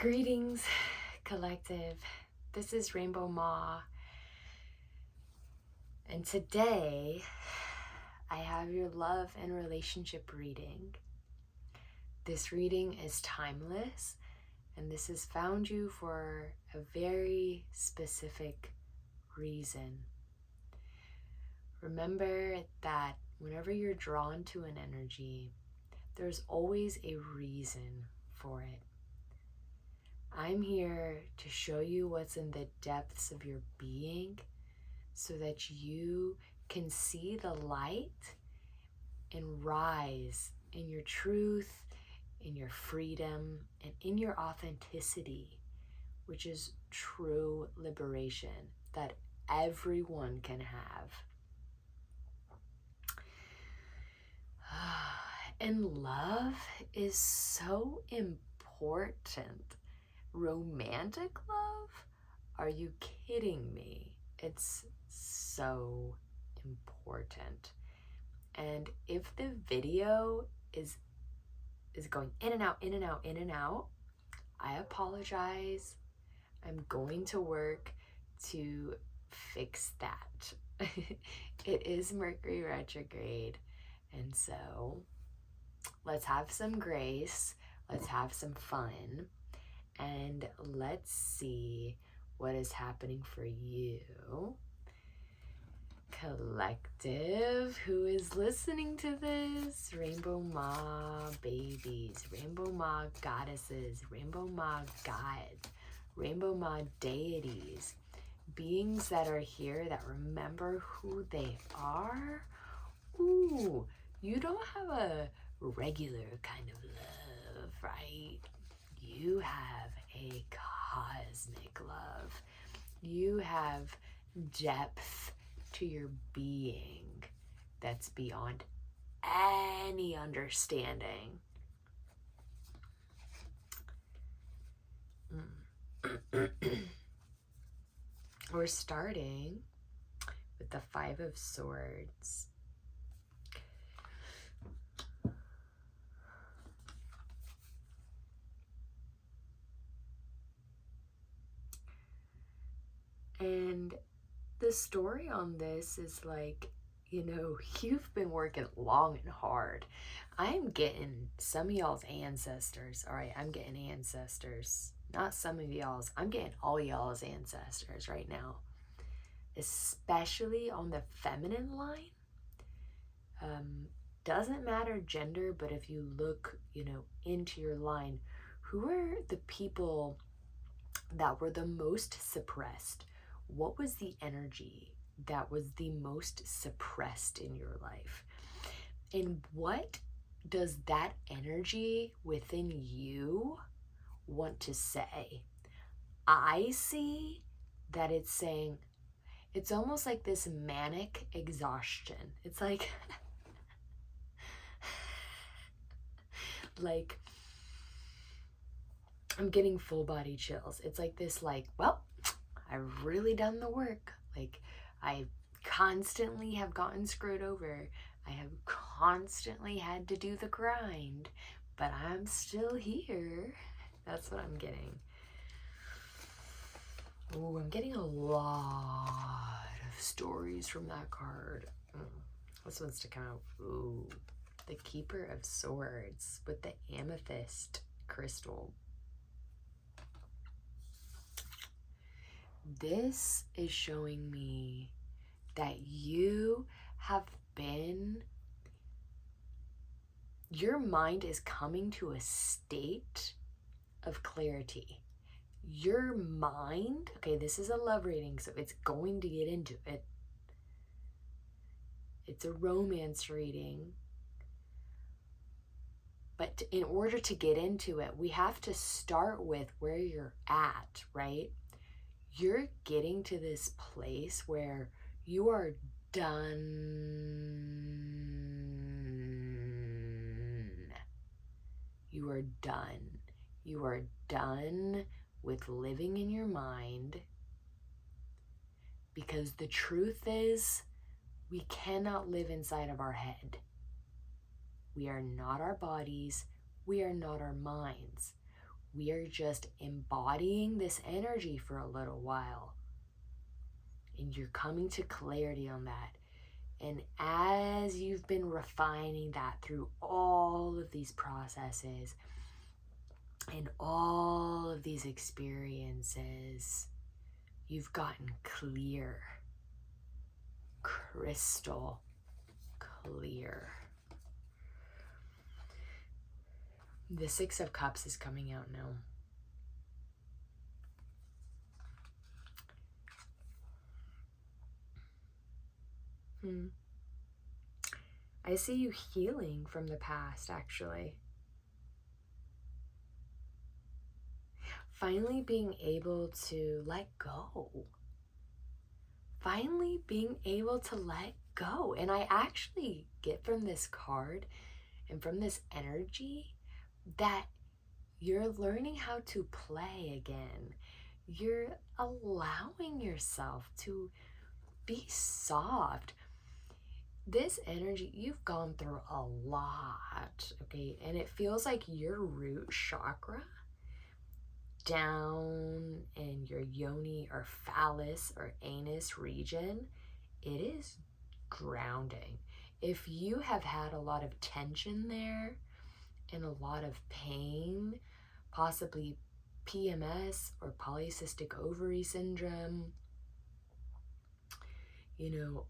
Greetings, collective. This is Rainbow Ma, and today I have your love and relationship reading. This reading is timeless, and this has found you for a very specific reason. Remember that whenever you're drawn to an energy, there's always a reason for it. I'm here to show you what's in the depths of your being so that you can see the light and rise in your truth, in your freedom, and in your authenticity, which is true liberation that everyone can have. And love is so important. Romantic love? Are you kidding me? It's so important. And if the video is going in and out, in and out, in and out, I apologize. I'm going to work to fix that. It is Mercury retrograde, and so let's have some grace, let's have some fun, and let's see what is happening for you, collective, who is listening to this. Rainbow Ma babies, Rainbow Ma goddesses, Rainbow Ma gods, Rainbow Ma deities, beings that are here that remember who they are. Ooh, you don't have a regular kind of love, right? You have a cosmic love. You have depth to your being that's beyond any understanding. We're starting with the Five of Swords. And the story on this is like, you've been working long and hard. I'm getting some of y'all's ancestors. All right, I'm getting ancestors. Not some of y'all's. I'm getting all y'all's ancestors right now. Especially on the feminine line. Doesn't matter gender, but if you look, into your line, who are the people that were the most suppressed? What was the energy that was the most suppressed in your life? And what does that energy within you want to say? I see that it's saying, it's almost like this manic exhaustion. It's like, like, I'm getting full body chills. It's like this, well, I've really done the work. Like, I constantly have gotten screwed over. I have constantly had to do the grind, but I'm still here. That's what I'm getting. Oh, I'm getting a lot of stories from that card. This one's to come out. Ooh, the Keeper of Swords with the amethyst crystal. This is showing me that you have been, your mind is coming to a state of clarity. Your mind, okay, this is a love reading, so it's going to get into it. It's a romance reading. But in order to get into it, we have to start with where you're at, right? You're getting to this place where you are done. You are done. You are done with living in your mind, because the truth is, we cannot live inside of our head. We are not our bodies. We are not our minds. We are just embodying this energy for a little while. And you're coming to clarity on that. And as you've been refining that through all of these processes and all of these experiences, you've gotten clear, crystal clear. The Six of Cups is coming out now. I see you healing from the past, actually. Finally being able to let go. Finally being able to let go. And I actually get from this card and from this energy that you're learning how to play again. You're allowing yourself to be soft. This energy, you've gone through a lot, okay? And it feels like your root chakra down in your yoni or phallus or anus region, it is grounding. If you have had a lot of tension there and a lot of pain, possibly PMS or polycystic ovary syndrome,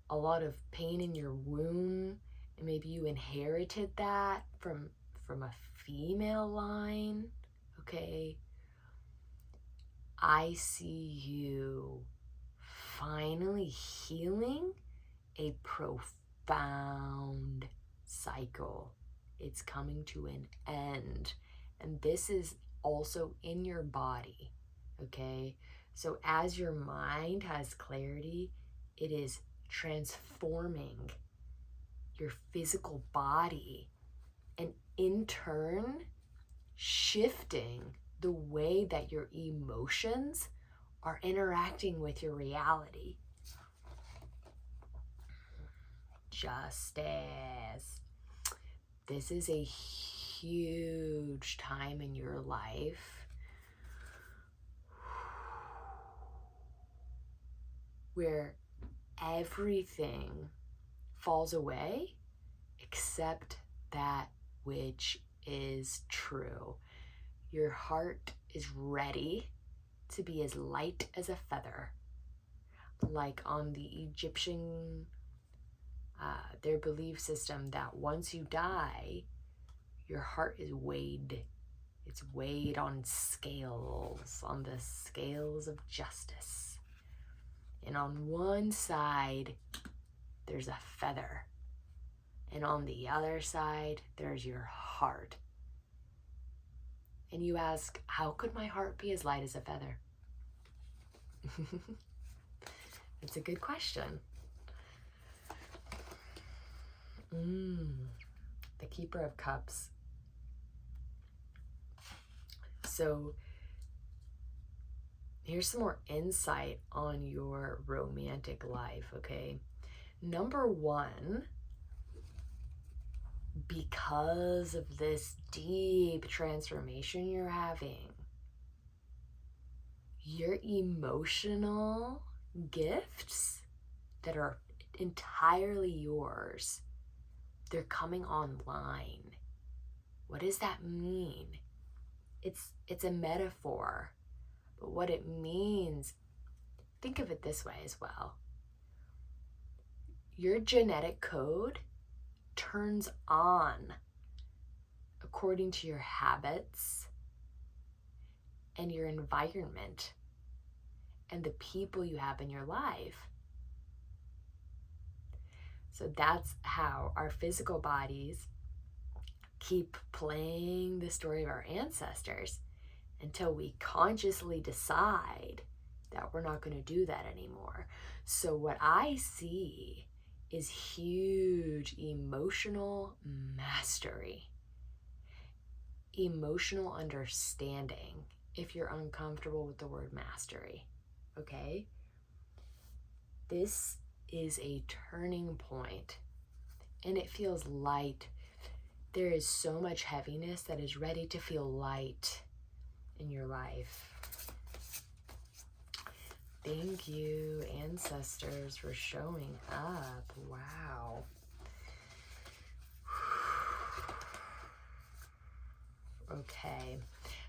a lot of pain in your womb, and maybe you inherited that from a female line, okay? I see you finally healing a profound cycle. It's coming to an end. And this is also in your body, okay? So as your mind has clarity, it is transforming your physical body and in turn shifting the way that your emotions are interacting with your reality. Justice. This is a huge time in your life where everything falls away except that which is true. Your heart is ready to be as light as a feather. Like on the Egyptian, their belief system that once you die, your heart is weighed. It's weighed on scales, on the scales of justice. And on one side, there's a feather. And on the other side, there's your heart. And you ask, how could my heart be as light as a feather? It's a good question. The Keeper of Cups. So here's some more insight on your romantic life, okay? Number one, because of this deep transformation you're having, your emotional gifts that are entirely yours, they're coming online. What does that mean? It's a metaphor, but what it means, think of it this way as well. Your genetic code turns on according to your habits and your environment and the people you have in your life. So that's how our physical bodies keep playing the story of our ancestors until we consciously decide that we're not going to do that anymore. So what I see is huge emotional mastery, emotional understanding, if you're uncomfortable with the word mastery, okay? This is a turning point, and it feels light. There is so much heaviness that is ready to feel light in your life. Thank you, ancestors, for showing up. Wow. Okay.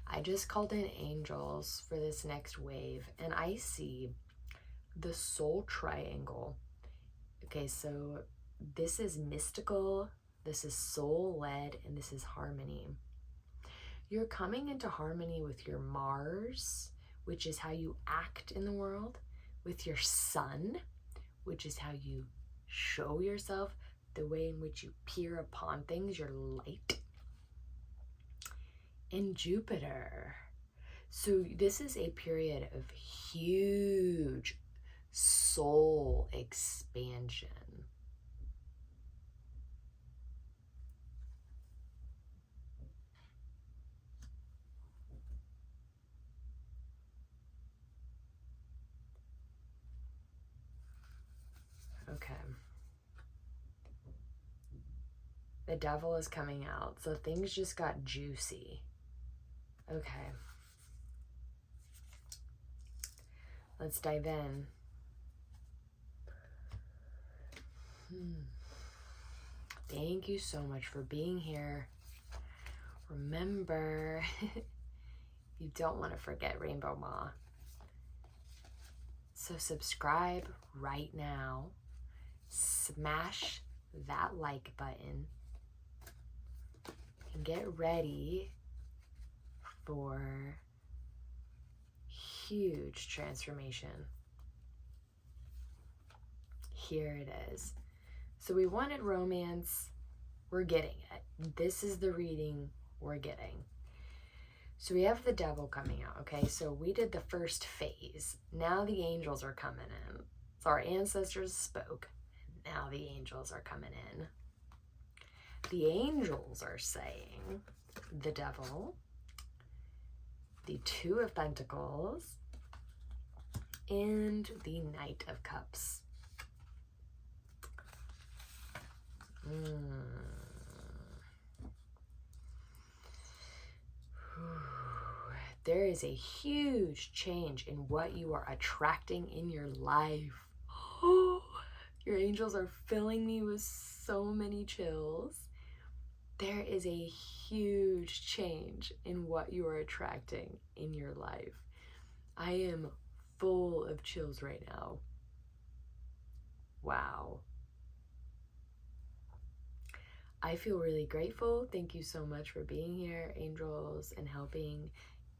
I just called in angels for this next wave, and I see the soul triangle. Okay, so this is mystical, this is soul-led, and this is harmony. You're coming into harmony with your Mars, which is how you act in the world, with your sun, which is how you show yourself, the way in which you peer upon things, your light, and Jupiter. So this is a period of huge soul expansion. Okay. The devil is coming out, so things just got juicy. Okay. Let's dive in. Thank you so much for being here. Remember, you don't want to forget Rainbow Ma. So subscribe right now. Smash that like button. And get ready for huge transformation. Here it is. So we wanted romance. We're getting it. This is the reading we're getting. So we have the devil coming out, okay? So we did the first phase. Now the angels are coming in. So our ancestors spoke. Now the angels are coming in. The angels are saying the devil, the Two of Pentacles, and the Knight of Cups. There is a huge change in what you are attracting in your life. Your angels are filling me with so many chills. There is a huge change in what you are attracting in your life. I am full of chills right now. Wow. I feel really grateful. Thank you so much for being here, angels, and helping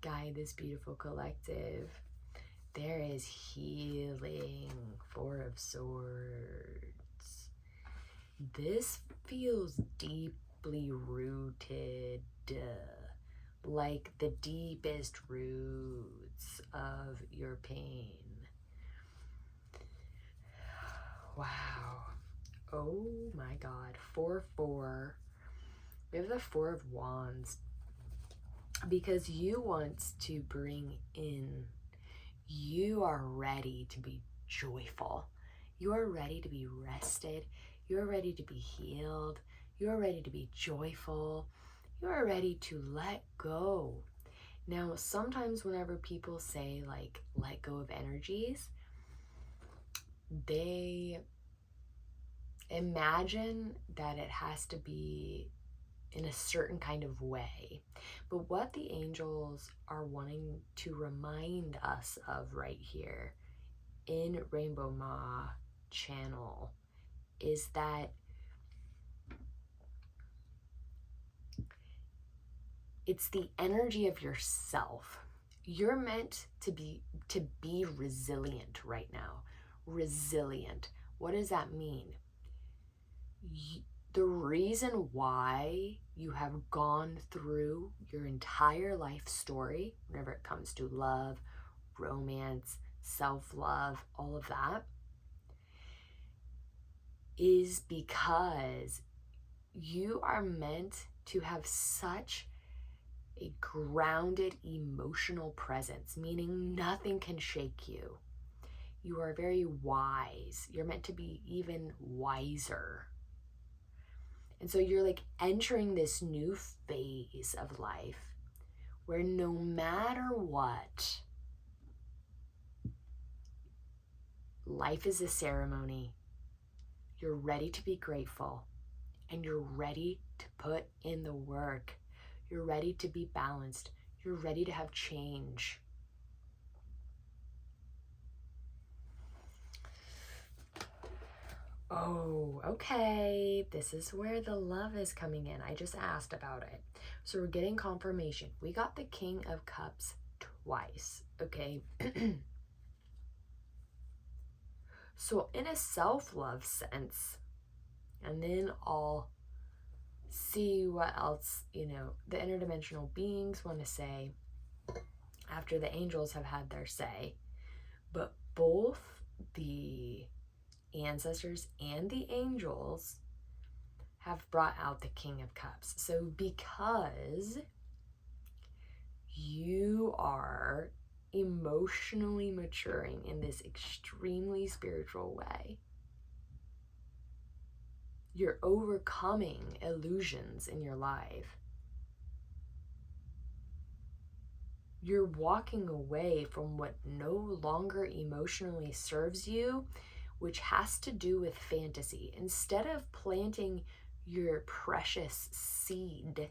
guide this beautiful collective. There is healing. Four of Swords. This feels deeply rooted, like the deepest roots of your pain. Wow. Oh my God. 4-4. We have the Four of Wands. Because you want to bring in, you are ready to be joyful. You are ready to be rested. You are ready to be healed. You are ready to be joyful. You are ready to let go. Now, sometimes whenever people say like, let go of energies, they imagine that it has to be in a certain kind of way. But what the angels are wanting to remind us of right here in Rainbow Ma channel is that it's the energy of yourself. You're meant to be resilient right now. Resilient. What does that mean? The reason why you have gone through your entire life story, whenever it comes to love, romance, self-love, all of that, is because you are meant to have such a grounded emotional presence, meaning nothing can shake you. You are very wise. You're meant to be even wiser. And so you're like entering this new phase of life where no matter what, life is a ceremony. You're ready to be grateful, and you're ready to put in the work. You're ready to be balanced. You're ready to have change. Oh, okay. This is where the love is coming in. I just asked about it. So we're getting confirmation. We got the King of Cups twice, okay? So in a self-love sense, and then I'll see what else, the interdimensional beings want to say after the angels have had their say. But both the ancestors and the angels have brought out the King of Cups. So because you are emotionally maturing in this extremely spiritual way, you're overcoming illusions in your life. You're walking away from what no longer emotionally serves you, which has to do with fantasy. Instead of planting your precious seed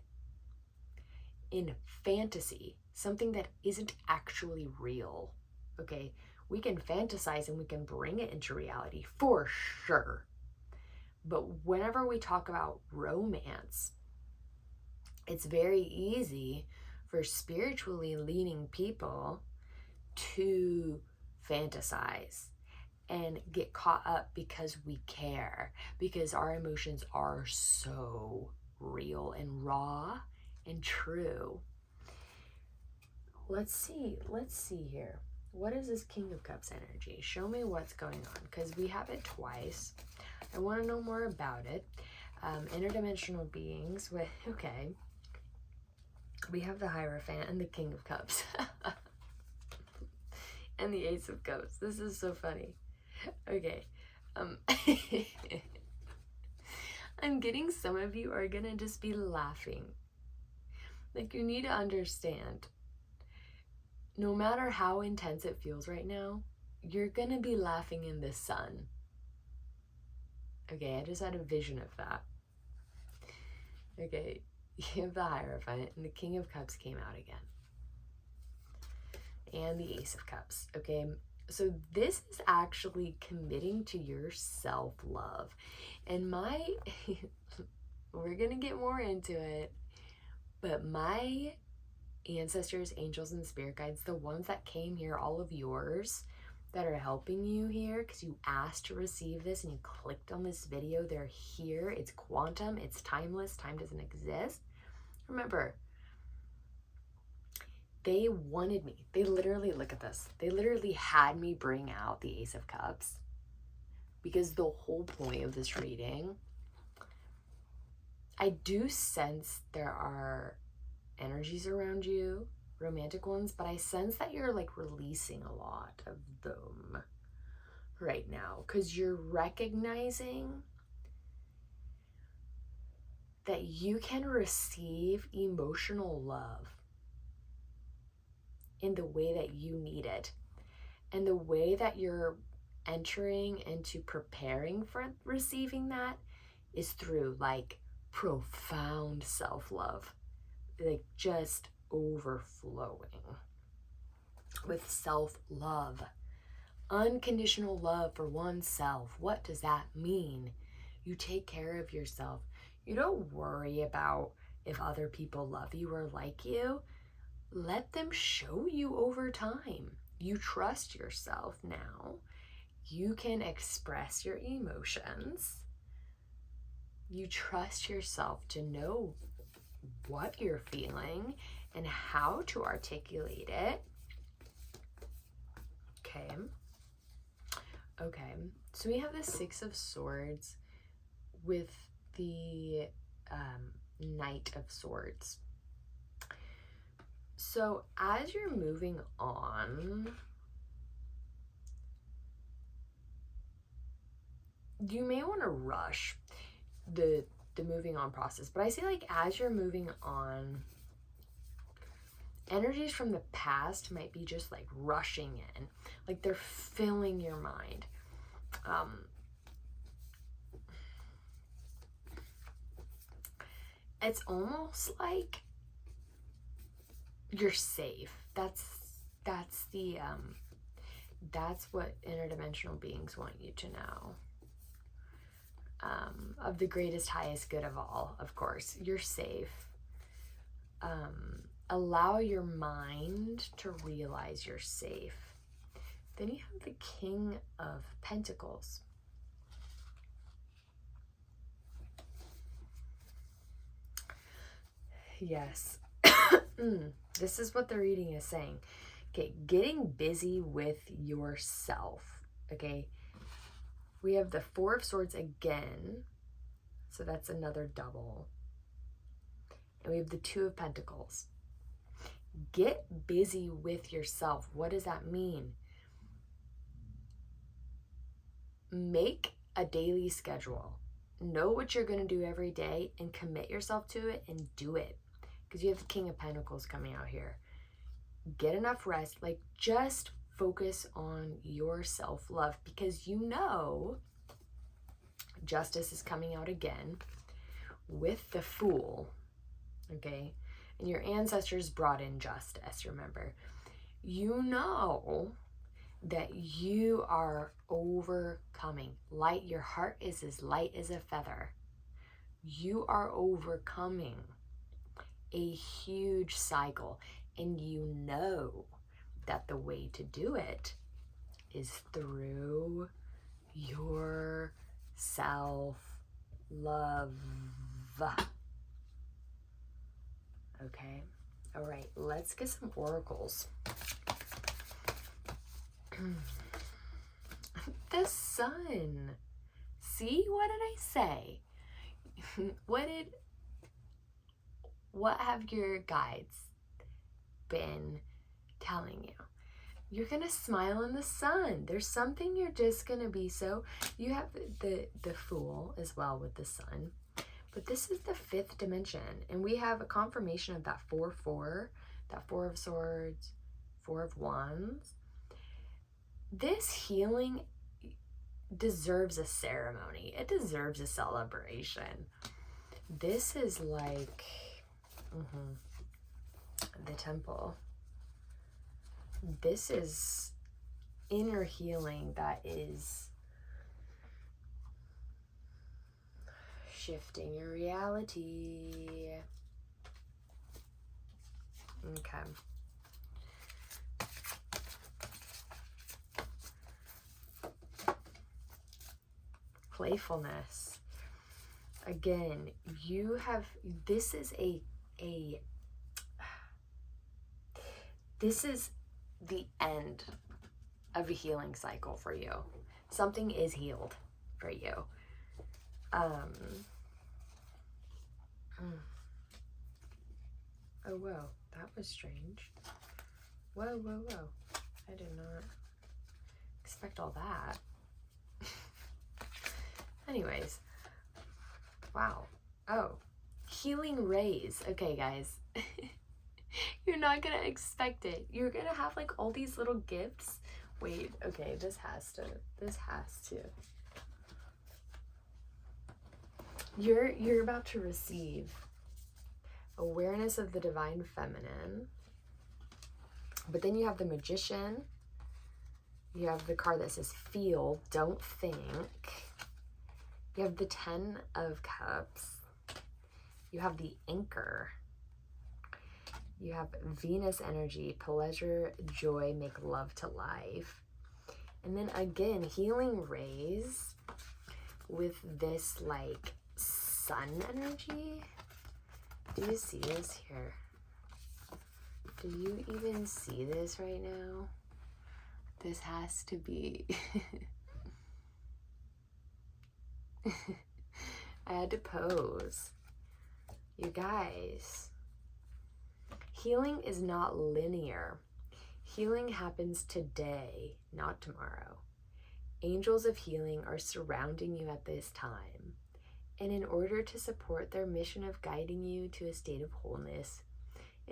in fantasy, something that isn't actually real, okay? We can fantasize and we can bring it into reality for sure. But whenever we talk about romance, it's very easy for spiritually leaning people to fantasize and get caught up because we care, because our emotions are so real and raw and true. Let's see here. What is this King of Cups energy? Show me what's going on, because we have it twice. I want to know more about it. Interdimensional beings with, okay. We have the Hierophant and the King of Cups. And the Ace of Cups. This is so funny. Okay. I'm getting some of you are gonna just be laughing. Like, you need to understand, no matter how intense it feels right now, you're gonna be laughing in the sun. Okay, I just had a vision of that. Okay, you have the Hierophant and the King of Cups came out again. And the Ace of Cups, okay? So this is actually committing to your self-love. And we're gonna get more into it, but my ancestors, angels, and spirit guides, the ones that came here, all of yours that are helping you here because you asked to receive this and you clicked on this video, they're here. It's quantum, it's timeless, time doesn't exist. Remember, they wanted me. They literally, look at this. They literally had me bring out the Ace of Cups because the whole point of this reading, I do sense there are energies around you, romantic ones, but I sense that you're like releasing a lot of them right now because you're recognizing that you can receive emotional love in the way that you need it. And the way that you're entering into preparing for receiving that is through like profound self-love, like just overflowing with self-love, unconditional love for oneself. What does that mean? You take care of yourself. You don't worry about if other people love you or like you. Let them show you over time. You trust yourself now. You can express your emotions. You trust yourself to know what you're feeling and how to articulate it. Okay. So we have the Six of Swords with the Knight of Swords. So as you're moving on, you may want to rush the moving on process, but I say like as you're moving on, energies from the past might be just like rushing in, like they're filling your mind. It's almost like you're safe. That's what interdimensional beings want you to know. Of the greatest, highest good of all, of course, you're safe. Allow your mind to realize you're safe. Then you have the King of Pentacles. Yes. This is what the reading is saying. Okay, getting busy with yourself. Okay, we have the Four of Swords again, so that's another double. And we have the Two of Pentacles. Get busy with yourself. What does that mean? Make a daily schedule. Know what you're going to do every day and commit yourself to it and do it. Because you have the King of Pentacles coming out here. Get enough rest. Like, just focus on your self-love, because you know justice is coming out again with the Fool. Okay? And your ancestors brought in justice, remember. You know that you are overcoming. Light, your heart is as light as a feather. You are overcoming a huge cycle, and you know that the way to do it is through your self-love. Okay? All right, let's get some oracles. The Sun. See, what did I say? What have your guides been telling you? You're gonna smile in the sun. There's something you're just gonna be so. You have the Fool as well with the Sun, but this is the 5th dimension, and we have a confirmation of that 4-4, that Four of Swords, Four of Wands. This healing deserves a ceremony. It deserves a celebration. This is like the Temple. This is inner healing that is shifting your reality. Okay. Playfulness. Again, you have, this is this is the end of a healing cycle for you. Something is healed for you. Oh, whoa, that was strange. Whoa, whoa, whoa. I did not expect all that. Anyways, wow. Oh, healing rays. Okay, guys. You're not gonna expect it. You're gonna have like all these little gifts. Wait, okay, this has to. You're about to receive awareness of the divine feminine. But then you have the Magician. You have the card that says feel, don't think. You have the 10 of Cups. You have the Anchor. You have Venus energy, pleasure, joy, make love to life. And then again, healing rays with this like sun energy. Do you see this here? Do you even see this right now? This has to be... I had to pose. You guys, healing is not linear. Healing happens today, not tomorrow. Angels of healing are surrounding you at this time. And in order to support their mission of guiding you to a state of wholeness,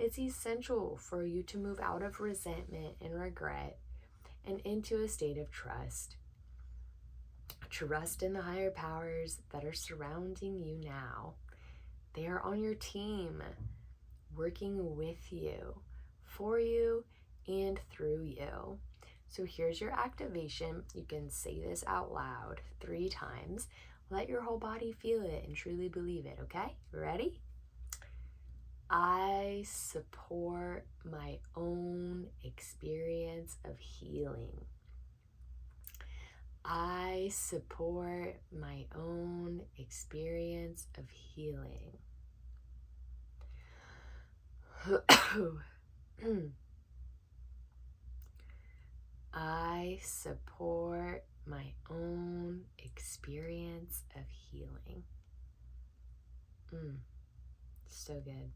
It's essential for you to move out of resentment and regret and into a state of trust. Trust in the higher powers that are surrounding you now. They are on your team, working with you, for you, and through you. So here's your activation. You can say this out loud 3 times. Let your whole body feel it and truly believe it, okay? Ready? I support my own experience of healing. I support my own experience of healing. I support my own experience of healing. So good.